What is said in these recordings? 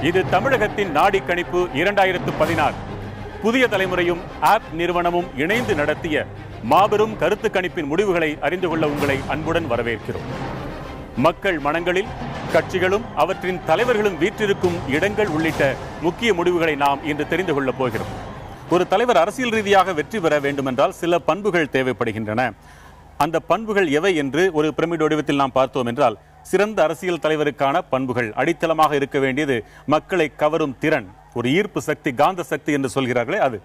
இது தமிழகத்தின் நாடி கணிப்பு 2016. புதிய தலைமுறையும் ஆப் நிறுவனமும் இணைந்து நடத்திய மாபெரும் கருத்து கணிப்பின் முடிவுகளை அறிந்து கொள்ள உங்களை அன்புடன் வரவேற்கிறோம். மக்கள் மனங்களில் கட்சிகளும் அவற்றின் தலைவர்களும் வீற்றிருக்கும் இடங்கள் உள்ளிட்ட முக்கிய முடிவுகளை நாம் இன்று தெரிந்து கொள்ளப் போகிறோம். ஒரு தலைவர் அரசியல் ரீதியாக வெற்றி பெற வேண்டுமென்றால் சில பண்புகள் தேவைப்படுகின்றன. அந்த பண்புகள் எவை என்று ஒரு பிரமிட் வடிவத்தில் நாம் பார்த்தோம் என்றால், சிறந்த அரசியல் தலைவருக்கான பண்புகள் அடித்தளமாக இருக்க வேண்டியது மக்களை கவரும் திறன், ஒரு ஈர்ப்பு சக்தி, காந்த சக்தி என்று சொல்கிறார்களே அது.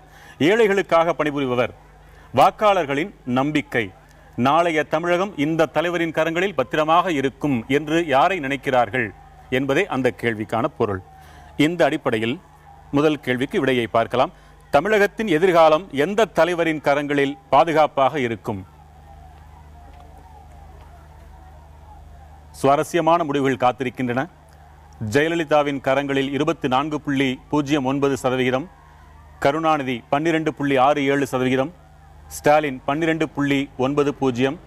ஏழைகளுக்காக பணிபுரிபவர், வாக்காளர்களின் நம்பிக்கை, நாளைய தமிழகம் இந்த தலைவரின் கரங்களில் பத்திரமாக இருக்கும் என்று யாரை நினைக்கிறார்கள் என்பதே அந்த கேள்விக்கான பொருள். இந்த அடிப்படையில் முதல் கேள்விக்கு விடையை பார்க்கலாம். தமிழகத்தின் எதிர்காலம் எந்த தலைவரின் கரங்களில் பாதுகாப்பாக இருக்கும்? சுவாரஸ்யமான முடிவுகள் காத்திருக்கின்றன. ஜெயலலிதாவின் கரங்களில் 24.09%, கருணாநிதி 12.67%, ஸ்டாலின் 12.90%,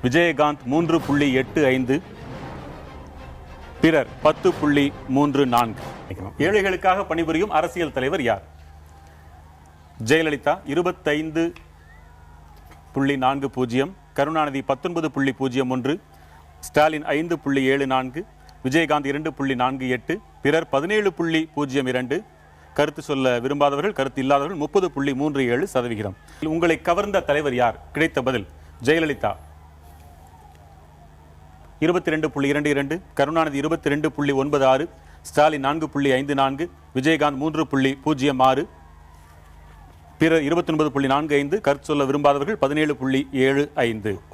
விஜயகாந்த் 3.85%, பிறர் 10.34%. ஏழைகளுக்காக பணிபுரியும் அரசியல் தலைவர் யார்? ஜெயலலிதா 25.40%, கருணாநிதி 19.01%, ஸ்டாலின் 5.74%, விஜயகாந்த் 2.48%, பிறர் 17.02%, கருத்து சொல்ல விரும்பாதவர்கள், கருத்து இல்லாதவர்கள் 30.37%. உங்களை கவர்ந்த தலைவர் யார்? கிடைத்த பதில் ஜெயலலிதா 22.22%, கருணாநிதி 22.96%, ஸ்டாலின் 4.54%, விஜயகாந்த் 3.06%, பிறர் 29.45%, கருத்து சொல்ல விரும்பாதவர்கள் 17.75%.